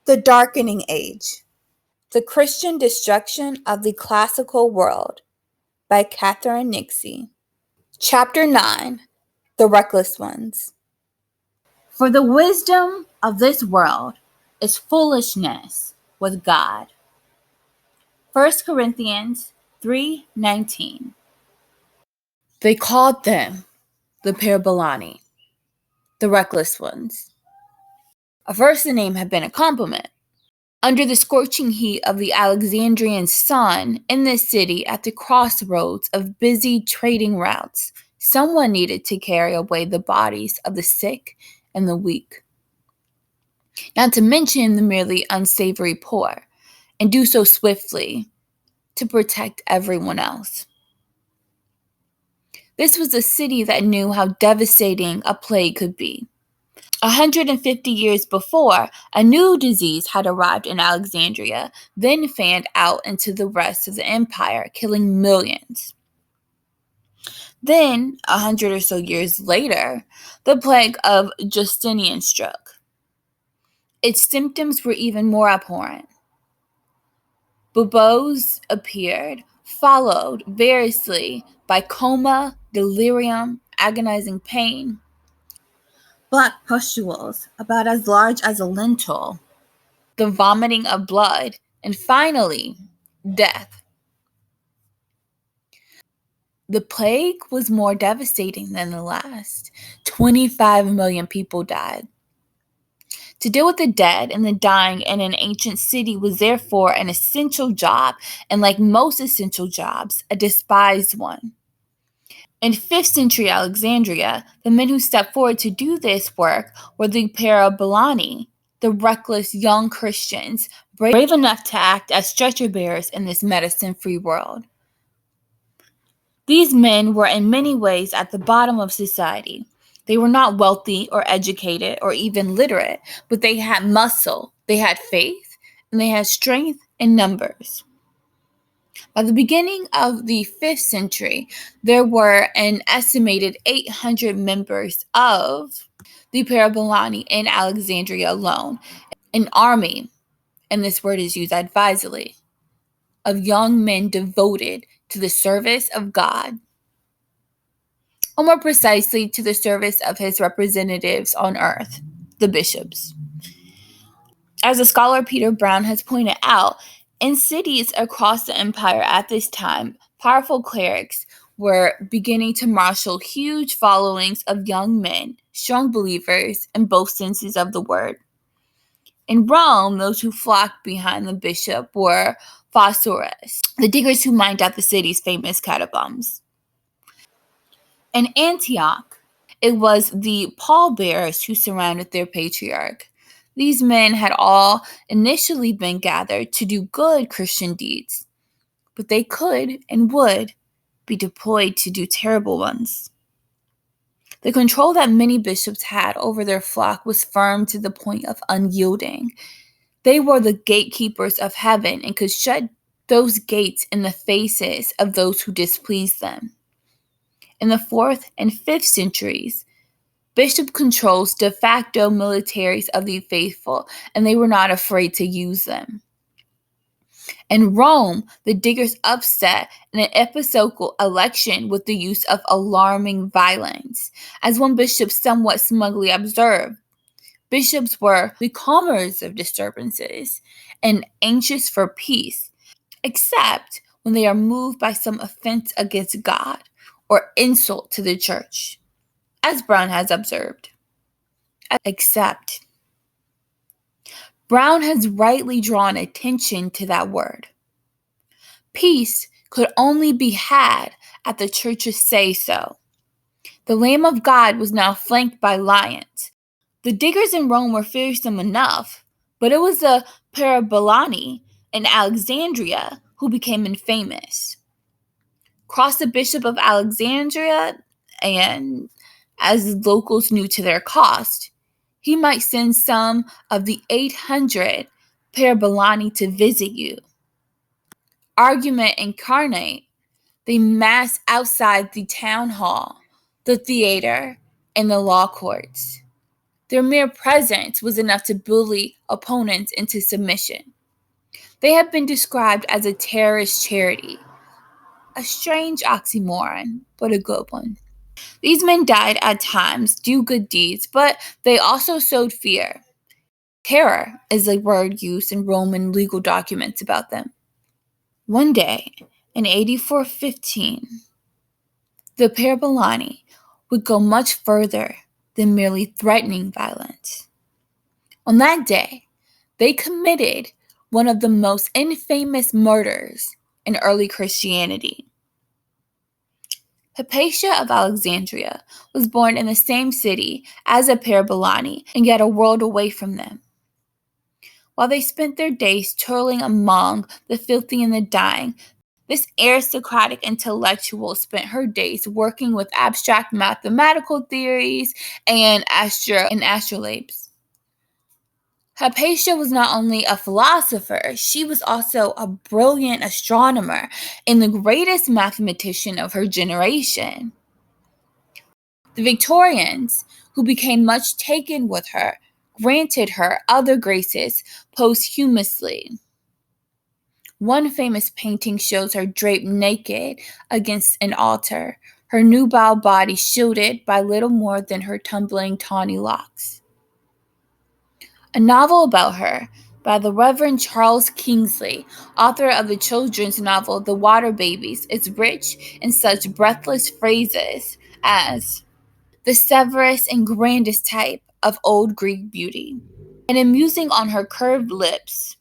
The Darkening Age. The Christian Destruction of the Classical World by Catherine Nixey. Chapter 9. The Reckless Ones. For the wisdom of this world is foolishness with God. 1 Corinthians 3:19. They called them the parabolani, the reckless ones. At first the name had been a compliment. Under the scorching heat of the Alexandrian sun in this city at the crossroads of busy trading routes, someone needed to carry away the bodies of the sick and the weak. Not to mention the merely unsavory poor, and do so swiftly to protect everyone else. This was a city that knew how devastating a plague could be. 150 years before, a new disease had arrived in Alexandria, then fanned out into the rest of the empire, killing millions. Then, 100 or so years later, the plague of Justinian struck. Its symptoms were even more abhorrent. Buboes appeared, followed variously by coma, delirium, agonizing pain, black pustules about as large as a lentil, the vomiting of blood, and finally, death. The plague was more devastating than the last. 25 million people died. To deal with the dead and the dying in an ancient city was therefore an essential job, and like most essential jobs, a despised one. In 5th century Alexandria, the men who stepped forward to do this work were the parabolani, the reckless young Christians, brave enough to act as stretcher bearers in this medicine-free world. These men were in many ways at the bottom of society. They were not wealthy or educated or even literate, but they had muscle, they had faith, and they had strength in numbers. By the beginning of the 5th century, there were an estimated 800 members of the parabolani in Alexandria alone, an army, and this word is used advisedly, of young men devoted to the service of God, or more precisely to the service of his representatives on earth, the bishops. As the scholar Peter Brown has pointed out, in cities across the empire at this time, powerful clerics were beginning to marshal huge followings of young men, strong believers in both senses of the word. In Rome, those who flocked behind the bishop were fossores, the diggers who mined out the city's famous catacombs. In Antioch, it was the pallbearers who surrounded their patriarch. These men had all initially been gathered to do good Christian deeds, but they could and would be deployed to do terrible ones. The control that many bishops had over their flock was firm to the point of unyielding. They were the gatekeepers of heaven and could shut those gates in the faces of those who displeased them. In the 4th and 5th centuries, bishop controls de facto militaries of the faithful, and they were not afraid to use them. In Rome, the diggers upset in an episcopal election with the use of alarming violence. As one bishop somewhat smugly observed, bishops were the calmers of disturbances and anxious for peace, except when they are moved by some offense against God or insult to the church, as Brown has observed. Except. Brown has rightly drawn attention to that word. Peace could only be had at the church's say-so. The Lamb of God was now flanked by lions. The diggers in Rome were fearsome enough, but it was the parabolani in Alexandria who became infamous. Cross the Bishop of Alexandria, and as locals knew to their cost, he might send some of the 800 parabolani to visit you. Argument incarnate, they mass outside the town hall, the theater, and the law courts. Their mere presence was enough to bully opponents into submission. They have been described as a terrorist charity, a strange oxymoron, but a good one. These men died at times, do good deeds, but they also sowed fear. Terror is a word used in Roman legal documents about them. One day, in AD 415, the parabolani would go much further than merely threatening violence. On that day, they committed one of the most infamous murders in early Christianity. Hypatia of Alexandria was born in the same city as the parabolani and yet a world away from them. While they spent their days toiling among the filthy and the dying, this aristocratic intellectual spent her days working with abstract mathematical theories and astrolabes. Hypatia was not only a philosopher, she was also a brilliant astronomer and the greatest mathematician of her generation. The Victorians, who became much taken with her, granted her other graces posthumously. One famous painting shows her draped naked against an altar, her nubile body shielded by little more than her tumbling tawny locks. A novel about her, by the Reverend Charles Kingsley, author of the children's novel The Water Babies, is rich in such breathless phrases as the severest and grandest type of old Greek beauty, and in musing on her curved lips,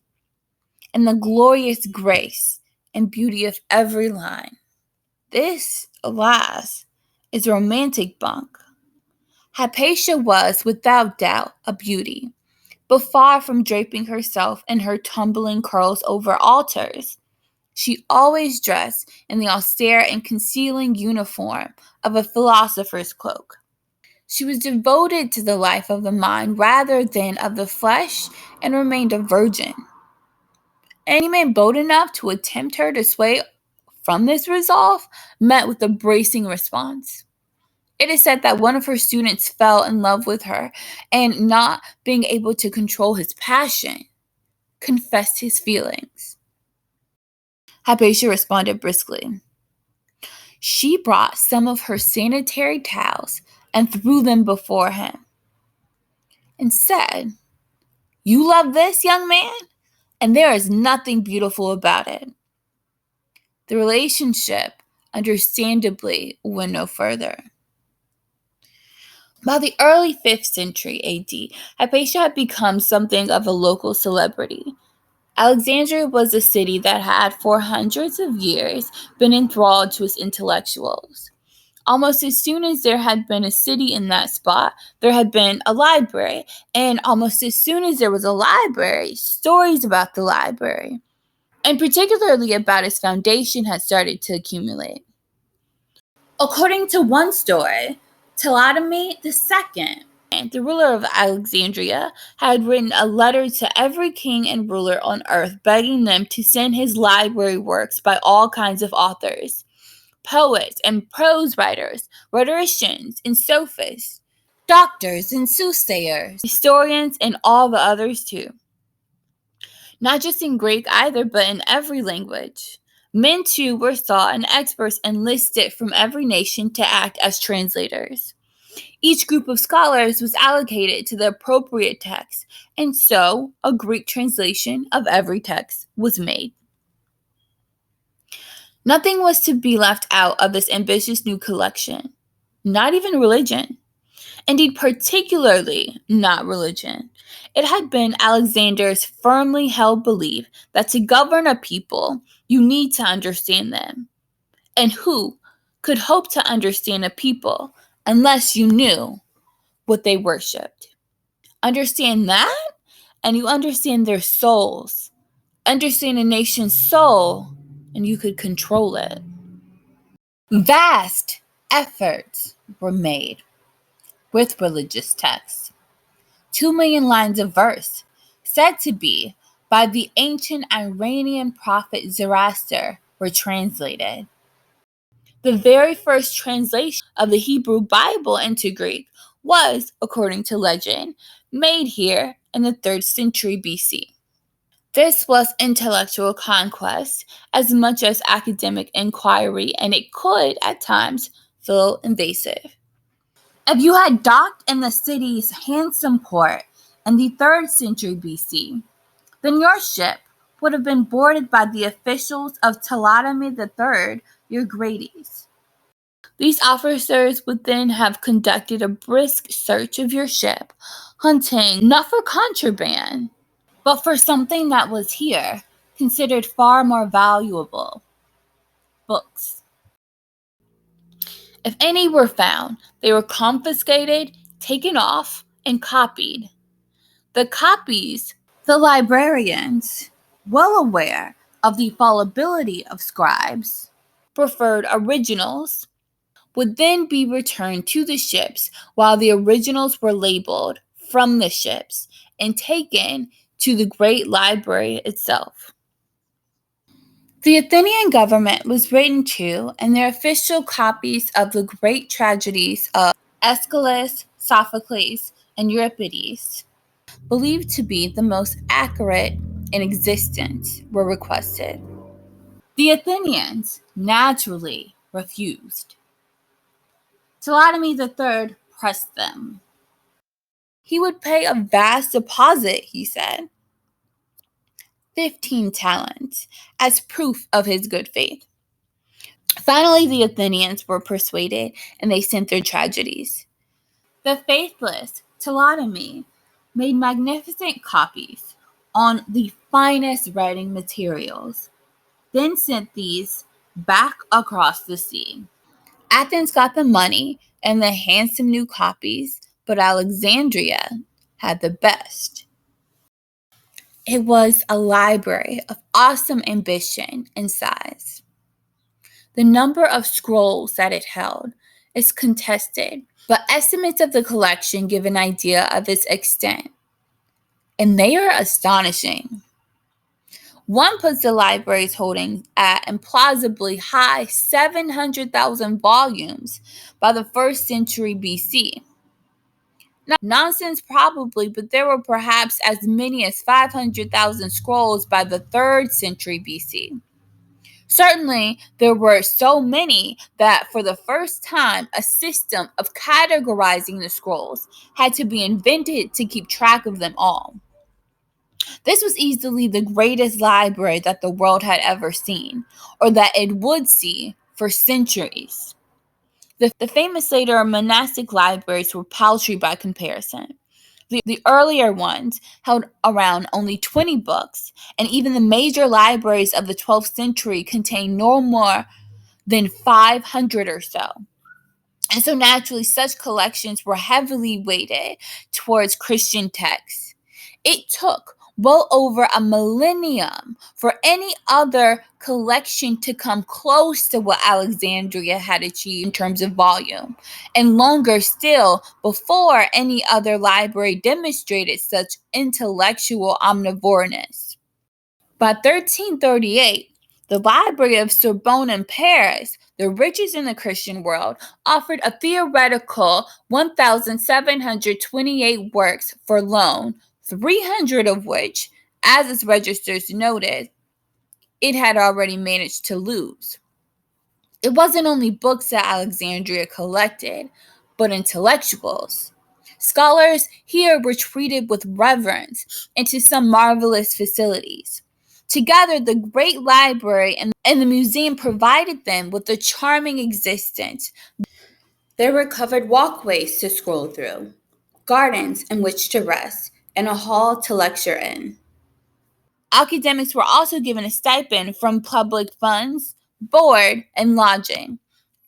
and the glorious grace and beauty of every line. This, alas, is romantic bunk. Hypatia was, without doubt, a beauty, but far from draping herself in her tumbling curls over altars. She always dressed in the austere and concealing uniform of a philosopher's cloak. She was devoted to the life of the mind rather than of the flesh and remained a virgin. Any man bold enough to attempt her to sway from this resolve met with a bracing response. It is said that one of her students fell in love with her and, not being able to control his passion, confessed his feelings. Hypatia responded briskly. She brought some of her sanitary towels and threw them before him and said, "You love this, young man, and there is nothing beautiful about it." The relationship, understandably, went no further. By the early 5th century AD, Hypatia had become something of a local celebrity. Alexandria was a city that had, for hundreds of years, been enthralled to its intellectuals. Almost as soon as there had been a city in that spot, there had been a library. And almost as soon as there was a library, stories about the library, and particularly about its foundation, had started to accumulate. According to one story, Ptolemy II, the ruler of Alexandria, had written a letter to every king and ruler on earth begging them to send his library works by all kinds of authors, poets and prose writers, rhetoricians and sophists, doctors and soothsayers, historians, and all the others too. Not just in Greek either, but in every language. Men too were sought and experts enlisted from every nation to act as translators. Each group of scholars was allocated to the appropriate text, and so a Greek translation of every text was made. Nothing was to be left out of this ambitious new collection, not even religion. Indeed, particularly not religion. It had been Alexander's firmly held belief that to govern a people, you need to understand them. And who could hope to understand a people unless you knew what they worshipped? Understand that, and you understand their souls. Understand a nation's soul, and you could control it. Vast efforts were made with religious texts. 2 million lines of verse, said to be by the ancient Iranian prophet Zoroaster, were translated. The very first translation of the Hebrew Bible into Greek was, according to legend, made here in the 3rd century BC. This was intellectual conquest as much as academic inquiry, and it could, at times, feel invasive. If you had docked in the city's handsome port in the 3rd century BC, then your ship would have been boarded by the officials of Ptolemy III, your Grades. These officers would then have conducted a brisk search of your ship, hunting not for contraband, but for something that was here, considered far more valuable: books. If any were found, they were confiscated, taken off, and copied. The librarians, well aware of the fallibility of scribes, preferred originals, would then be returned to the ships while the originals were labeled from the ships and taken to the great library itself. The Athenian government was written to, and their official copies of the great tragedies of Aeschylus, Sophocles, and Euripides, believed to be the most accurate in existence, were requested. The Athenians naturally refused. Ptolemy III pressed them. He would pay a vast deposit, he said, 15 talents, as proof of his good faith. Finally, the Athenians were persuaded, and they sent their tragedies. The faithless Ptolemy made magnificent copies on the finest writing materials, then sent these back across the sea. Athens got the money and the handsome new copies, but Alexandria had the best. It was a library of awesome ambition and size. The number of scrolls that it held is contested, but estimates of the collection give an idea of its extent, and they are astonishing. One puts the library's holdings at implausibly high 700,000 volumes by the 1st century BC. Nonsense probably, but there were perhaps as many as 500,000 scrolls by the 3rd century BC. Certainly, there were so many that for the first time, a system of categorizing the scrolls had to be invented to keep track of them all. This was easily the greatest library that the world had ever seen, or that it would see for centuries. The famous later monastic libraries were paltry by comparison. The earlier ones held around only 20 books, and even the major libraries of the 12th century contained no more than 500 or so. And so naturally, such collections were heavily weighted towards Christian texts. It took well over a millennium for any other collection to come close to what Alexandria had achieved in terms of volume, and longer still before any other library demonstrated such intellectual omnivoreness. By 1338, the Library of Sorbonne in Paris, the richest in the Christian world, offered a theoretical 1,728 works for loan, 300 of which, as its registers noted, it had already managed to lose. It wasn't only books that Alexandria collected, but intellectuals. Scholars here were treated with reverence and to some marvelous facilities. Together, the great library and the museum provided them with a charming existence. There were covered walkways to scroll through, gardens in which to rest, and a hall to lecture in. Academics were also given a stipend from public funds, board, and lodging,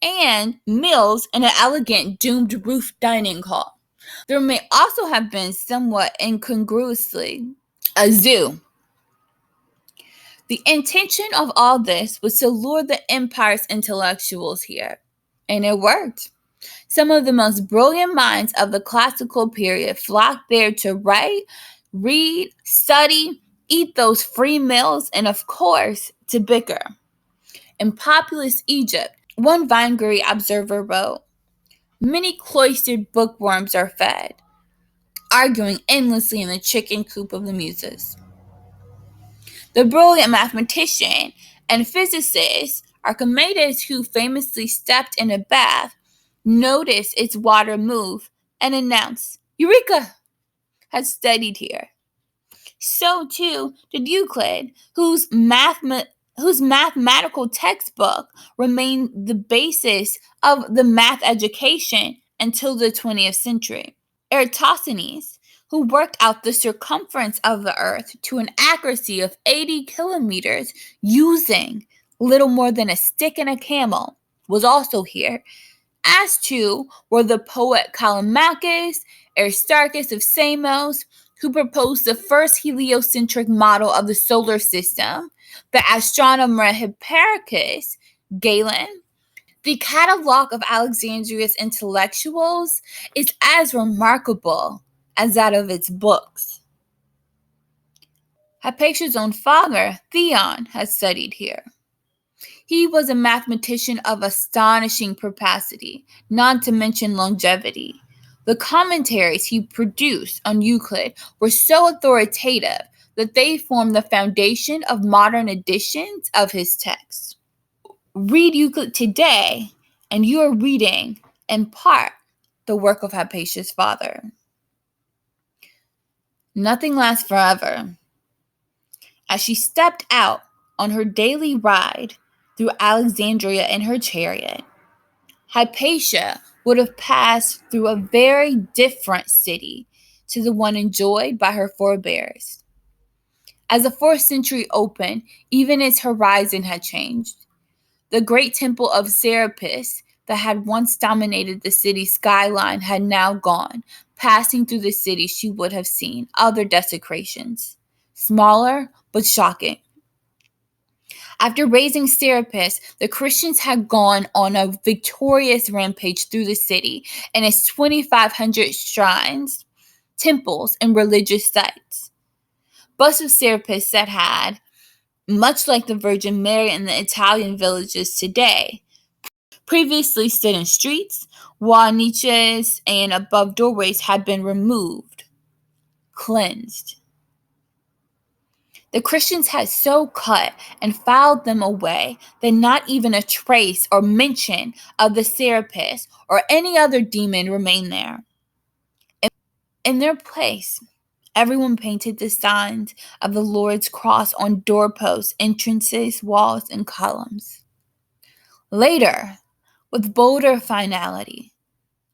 and meals in an elegant domed roof dining hall. There may also have been, somewhat incongruously, a zoo. The intention of all this was to lure the empire's intellectuals here, and it worked. Some of the most brilliant minds of the classical period flocked there to write, read, study, eat those free meals, and of course, to bicker. In populous Egypt, one Vangary observer wrote, Many cloistered bookworms are fed, arguing endlessly in the chicken coop of the muses. The brilliant mathematician and physicist Archimedes, who famously stepped in a bath, noticed its water move and announced, "Eureka!" had studied here. So too did Euclid, whose mathematical textbook remained the basis of the math education until the 20th century. Eratosthenes, who worked out the circumference of the Earth to an accuracy of 80 kilometers using little more than a stick and a camel, was also here, as too were the poet Callimachus, Aristarchus of Samos, who proposed the first heliocentric model of the solar system, the astronomer Hipparchus, Galen. The catalog of Alexandria's intellectuals is as remarkable as that of its books. Hypatia's own father, Theon, had studied here. He was a mathematician of astonishing perspicacity, not to mention longevity. The commentaries he produced on Euclid were so authoritative that they formed the foundation of modern editions of his texts. Read Euclid today, and you are reading, in part, the work of Hypatia's father. Nothing lasts forever. As she stepped out on her daily ride through Alexandria in her chariot, Hypatia would have passed through a very different city to the one enjoyed by her forebears. As the 4th century opened, even its horizon had changed. The great temple of Serapis that had once dominated the city's skyline had now gone. Passing through the city, she would have seen other desecrations, smaller but shocking. After raising Serapis, the Christians had gone on a victorious rampage through the city and its 2,500 shrines, temples, and religious sites. Busts of Serapis that had, much like the Virgin Mary in the Italian villages today, previously stood in streets, while niches and above doorways had been removed, cleansed. The Christians had so cut and filed them away that not even a trace or mention of the Serapis or any other demon remained there. In their place, everyone painted the signs of the Lord's cross on doorposts, entrances, walls, and columns. Later, with bolder finality,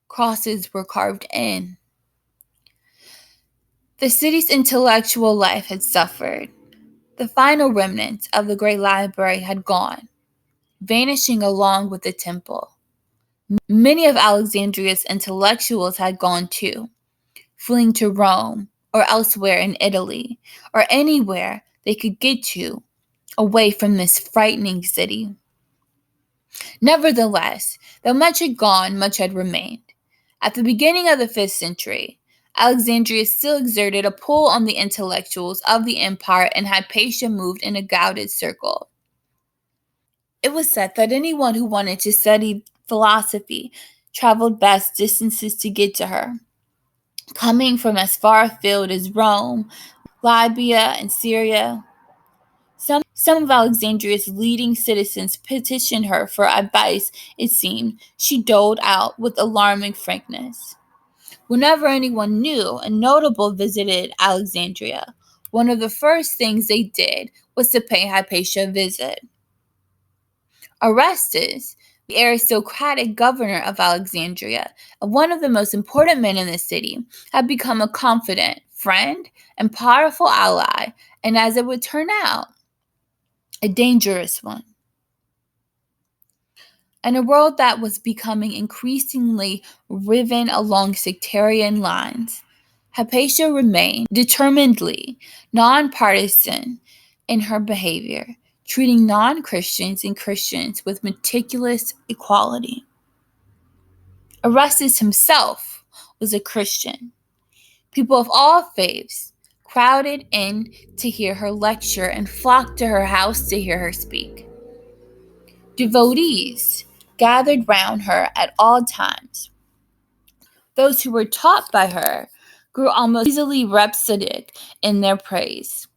crosses were carved in. The city's intellectual life had suffered. The final remnants of the great library had gone, vanishing along with the temple. Many of Alexandria's intellectuals had gone too, fleeing to Rome or elsewhere in Italy, or anywhere they could get to away from this frightening city. Nevertheless, though much had gone, much had remained. At the beginning of the 5th century, Alexandria still exerted a pull on the intellectuals of the empire, and Hypatia moved in a guarded circle. It was said that anyone who wanted to study philosophy traveled vast distances to get to her, coming from as far afield as Rome, Libya, and Syria. Some of Alexandria's leading citizens petitioned her for advice. It seemed she doled out with alarming frankness. Whenever anyone new and notable visited Alexandria, one of the first things they did was to pay Hypatia a visit. Orestes, the aristocratic governor of Alexandria and one of the most important men in the city, had become a confident friend and powerful ally, and as it would turn out, a dangerous one. In a world that was becoming increasingly riven along sectarian lines, Hypatia remained determinedly nonpartisan in her behavior, treating non-Christians and Christians with meticulous equality. Orestes himself was a Christian. People of all faiths crowded in to hear her lecture and flocked to her house to hear her speak. Devotees gathered round her at all times. Those who were taught by her grew almost easily rhapsodic in their praise.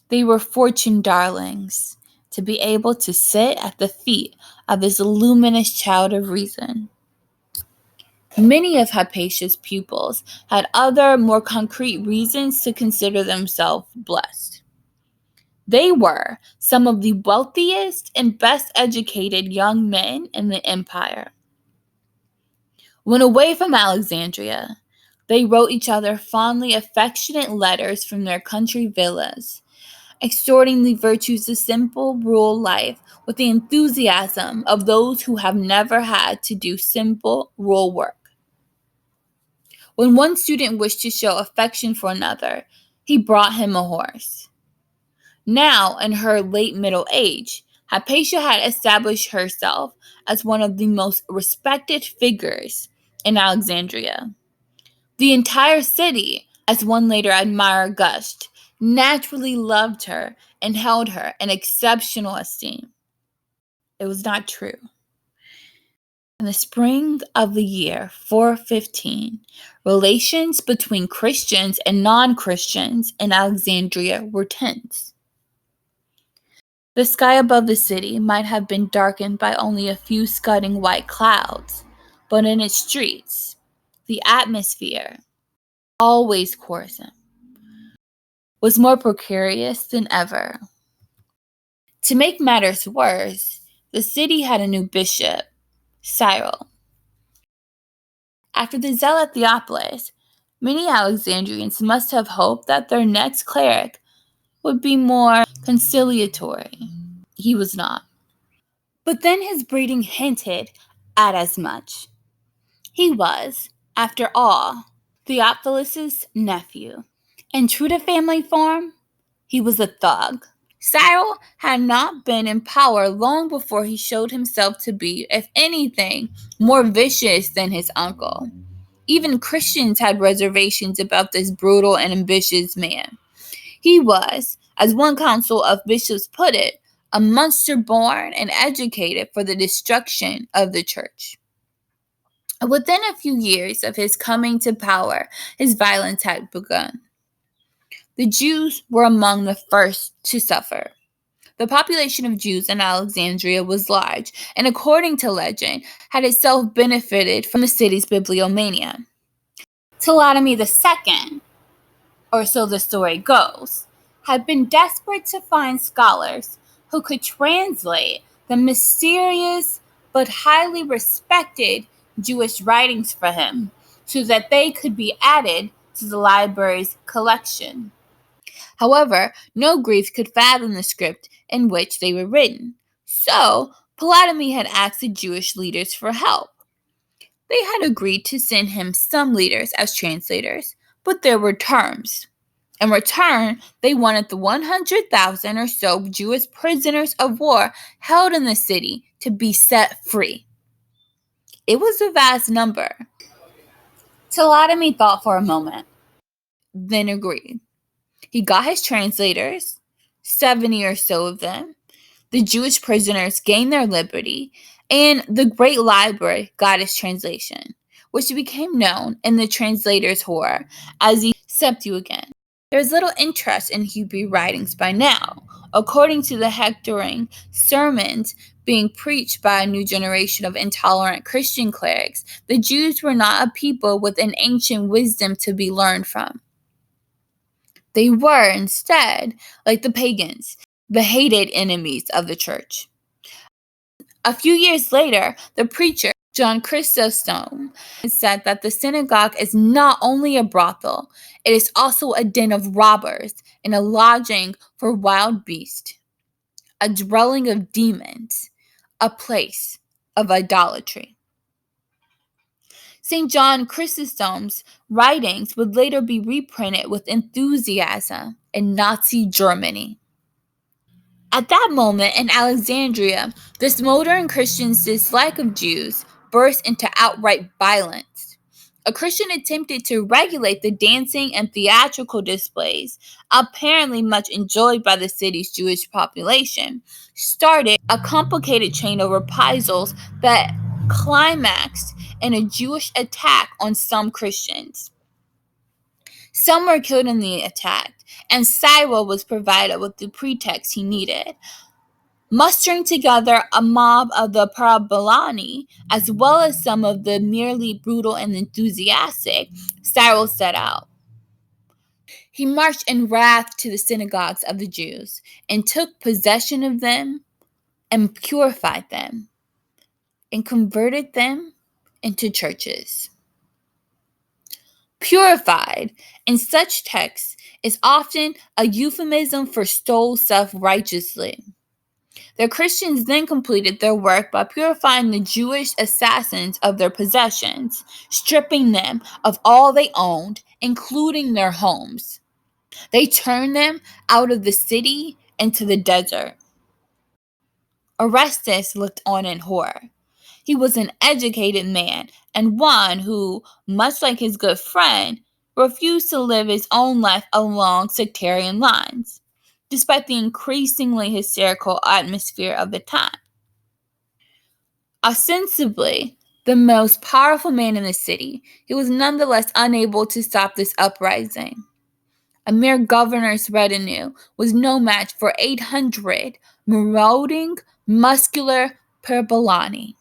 They were fortune darlings, to be able to sit at the feet of this luminous child of reason. Many of Hypatia's pupils had other, more concrete reasons to consider themselves blessed. They were some of the wealthiest and best educated young men in the empire. When away from Alexandria, they wrote each other fondly affectionate letters from their country villas, extorting the virtues of simple rural life with the enthusiasm of those who have never had to do simple rural work. When one student wished to show affection for another, he brought him a horse. Now, in her late middle age, Hypatia had established herself as one of the most respected figures in Alexandria. The entire city, as one later admirer gushed, naturally loved her and held her in exceptional esteem. It was not true. In the spring of the year 415, relations between Christians and non-Christians in Alexandria were tense. The sky above the city might have been darkened by only a few scudding white clouds, but in its streets, the atmosphere, always coarser, was more precarious than ever. To make matters worse, the city had a new bishop, Cyril. After the zealot Theophilus, many Alexandrians must have hoped that their next cleric would be more conciliatory. He was not. But then his breeding hinted at as much. He was, after all, Theophilus' nephew, and true to family form, he was a thug. Cyril had not been in power long before he showed himself to be, if anything, more vicious than his uncle. Even Christians had reservations about this brutal and ambitious man. He was, as one council of bishops put it, a monster born and educated for the destruction of the church. Within a few years of his coming to power, his violence had begun. The Jews were among the first to suffer. The population of Jews in Alexandria was large, and according to legend, had itself benefited from the city's bibliomania. Ptolemy II, or so the story goes, had been desperate to find scholars who could translate the mysterious but highly respected Jewish writings for him so that they could be added to the library's collection. However, no Greeks could fathom the script in which they were written, so Ptolemy had asked the Jewish leaders for help. They had agreed to send him some leaders as translators, but there were terms. In return, they wanted the 100,000 or so Jewish prisoners of war held in the city to be set free. It was a vast number. Ptolemy thought for a moment, then agreed. He got his translators, 70 or so of them. The Jewish prisoners gained their liberty, and the Great Library got its translation, which became known in the translator's horror as the Septuagint. There is little interest in Hebrew writings by now, according to the hectoring sermons being preached by a new generation of intolerant Christian clerics. The Jews were not a people with an ancient wisdom to be learned from. They were, instead, like the pagans, the hated enemies of the church. A few years later, the preacher, John Chrysostom, said that the synagogue is not only a brothel, it is also a den of robbers and a lodging for wild beasts, a dwelling of demons, a place of idolatry. St. John Chrysostom's writings would later be reprinted with enthusiasm in Nazi Germany. At that moment in Alexandria, this modern Christian's dislike of Jews burst into outright violence. A Christian attempted to regulate the dancing and theatrical displays, apparently much enjoyed by the city's Jewish population, started a complicated chain of reprisals that climaxed in a Jewish attack on some Christians. Some were killed in the attack, and Cyril was provided with the pretext he needed. Mustering together a mob of the parabolani, as well as some of the merely brutal and enthusiastic, Cyril set out. He marched in wrath to the synagogues of the Jews and took possession of them and purified them and converted them into churches. Purified in such texts is often a euphemism for stole self-righteously. The Christians then completed their work by purifying the Jewish assassins of their possessions, stripping them of all they owned, including their homes. They turned them out of the city into the desert. Orestes looked on in horror. He was an educated man and one who, much like his good friend, refused to live his own life along sectarian lines, despite the increasingly hysterical atmosphere of the time. Ostensibly the most powerful man in the city, he was nonetheless unable to stop this uprising. A mere governor's retinue was no match for 800 marauding, muscular parabolani.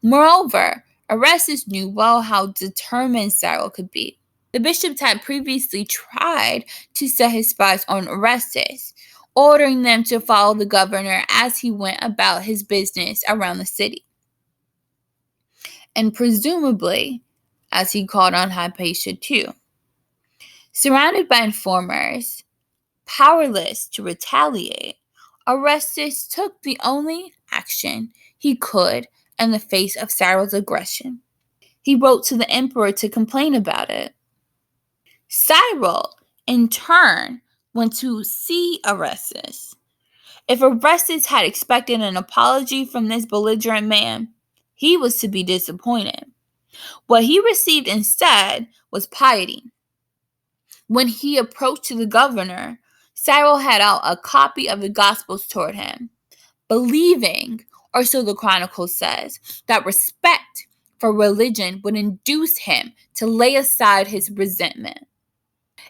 Moreover, Orestes knew well how determined Cyril could be. The bishops had previously tried to set his spies on Orestes, ordering them to follow the governor as he went about his business around the city. And presumably, as he called on Hypatia too. Surrounded by informers, powerless to retaliate, Orestes took the only action he could in the face of Cyril's aggression. He wrote to the emperor to complain about it. Cyril, in turn, went to see Orestes. If Orestes had expected an apology from this belligerent man, he was to be disappointed. What he received instead was piety. When he approached the governor, Cyril had out a copy of the Gospels toward him, believing, or so the Chronicle says, that respect for religion would induce him to lay aside his resentment.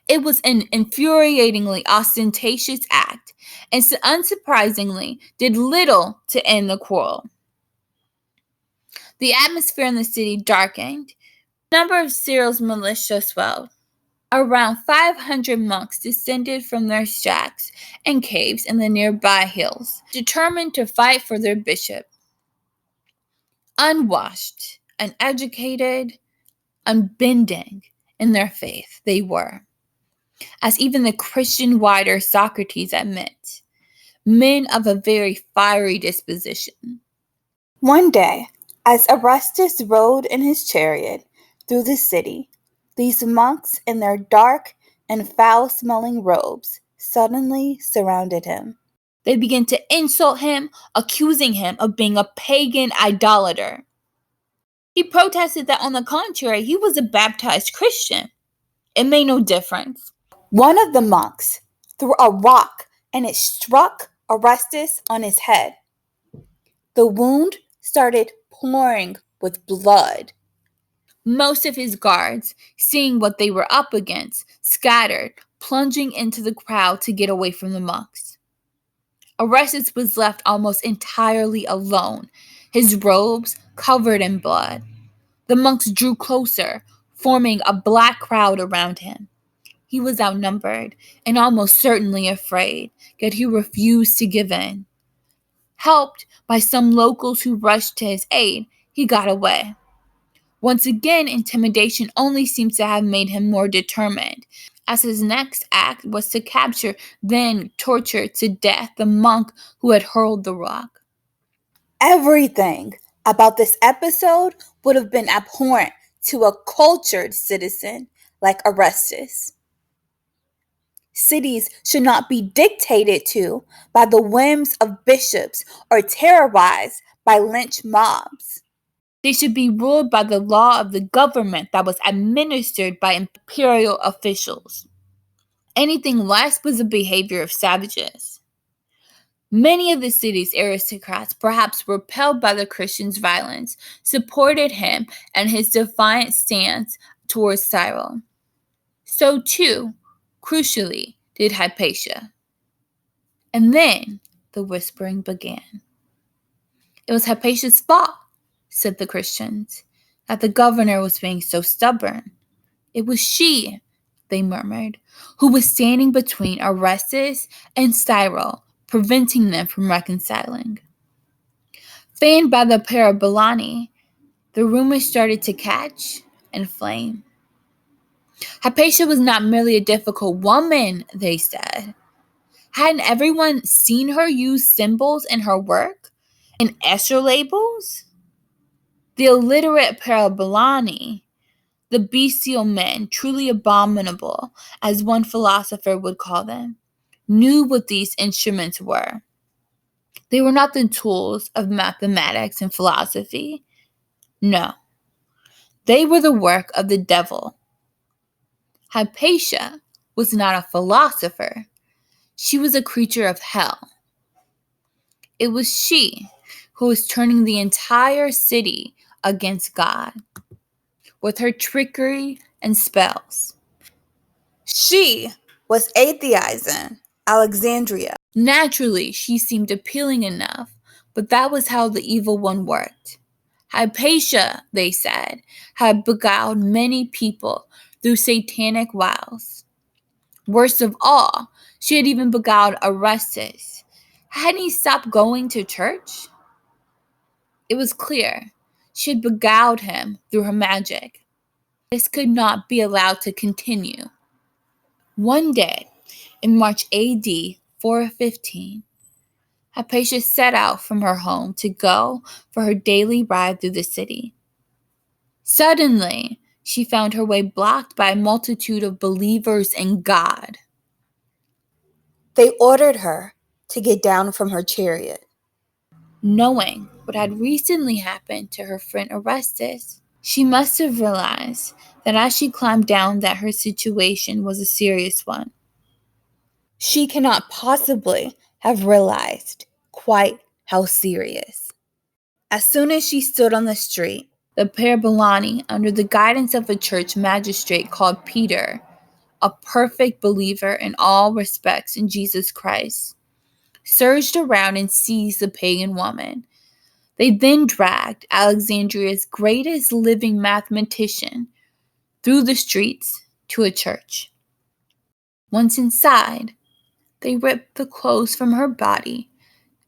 It was an infuriatingly ostentatious act, and unsurprisingly did little to end the quarrel. The atmosphere in the city darkened. The number of Cyril's militia swelled. Around 500 monks descended from their shacks and caves in the nearby hills, determined to fight for their bishop. Unwashed, uneducated, unbending in their faith they were, as even the Christian writer Socrates admits, men of a very fiery disposition. One day, as Orestes rode in his chariot through the city, these monks in their dark and foul-smelling robes suddenly surrounded him. They began to insult him, accusing him of being a pagan idolater. He protested that, on the contrary, he was a baptized Christian. It made no difference. One of the monks threw a rock, and it struck Orestes on his head. The wound started pouring with blood. Most of his guards, seeing what they were up against, scattered, plunging into the crowd to get away from the monks. Orestes was left almost entirely alone, his robes covered in blood. The monks drew closer, forming a black crowd around him. He was outnumbered and almost certainly afraid, yet he refused to give in. Helped by some locals who rushed to his aid, he got away. Once again, intimidation only seems to have made him more determined, as his next act was to capture, then torture to death, the monk who had hurled the rock. Everything about this episode would have been abhorrent to a cultured citizen like Orestes. Cities should not be dictated to by the whims of bishops or terrorized by lynch mobs. They should be ruled by the law of the government that was administered by imperial officials. Anything less was the behavior of savages. Many of the city's aristocrats, perhaps repelled by the Christians' violence, supported him and his defiant stance towards Cyril. So too, crucially, did Hypatia. And then the whispering began. It was Hypatia's fault, said the Christians, that the governor was being so stubborn. It was she, they murmured, who was standing between Orestes and Cyril, preventing them from reconciling. Fanned by the parabolani, the rumors started to catch and flame. Hypatia was not merely a difficult woman, they said. Hadn't everyone seen her use symbols in her work and Escher labels? The illiterate parabolani, the bestial men, truly abominable, as one philosopher would call them, knew what these instruments were. They were not the tools of mathematics and philosophy. No, they were the work of the devil. Hypatia was not a philosopher. She was a creature of hell. It was she who was turning the entire city against God with her trickery and spells. She was atheizing Alexandria. Naturally, she seemed appealing enough, but that was how the evil one worked. Hypatia, they said, had beguiled many people through satanic wiles. Worst of all, she had even beguiled Orestes. Hadn't he stopped going to church? It was clear she had beguiled him through her magic. This could not be allowed to continue. One day, in March AD 415, Hypatia set out from her home to go for her daily ride through the city. Suddenly, she found her way blocked by a multitude of believers in God. They ordered her to get down from her chariot. Knowing what had recently happened to her friend Orestes, she must have realized that as she climbed down that her situation was a serious one. She cannot possibly have realized quite how serious. As soon as she stood on the street, the parabolani, under the guidance of a church magistrate called Peter, a perfect believer in all respects in Jesus Christ, surged around and seized the pagan woman. They then dragged Alexandria's greatest living mathematician through the streets to a church. Once inside, they ripped the clothes from her body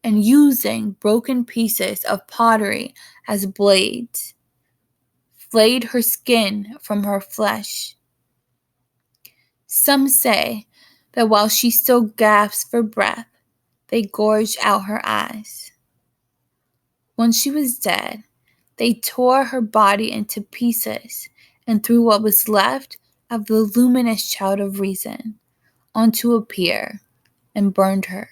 and, using broken pieces of pottery as blades, flayed her skin from her flesh. Some say that while she still gasped for breath, they gorged out her eyes. When she was dead, they tore her body into pieces and threw what was left of the luminous child of reason onto a pier and burned her.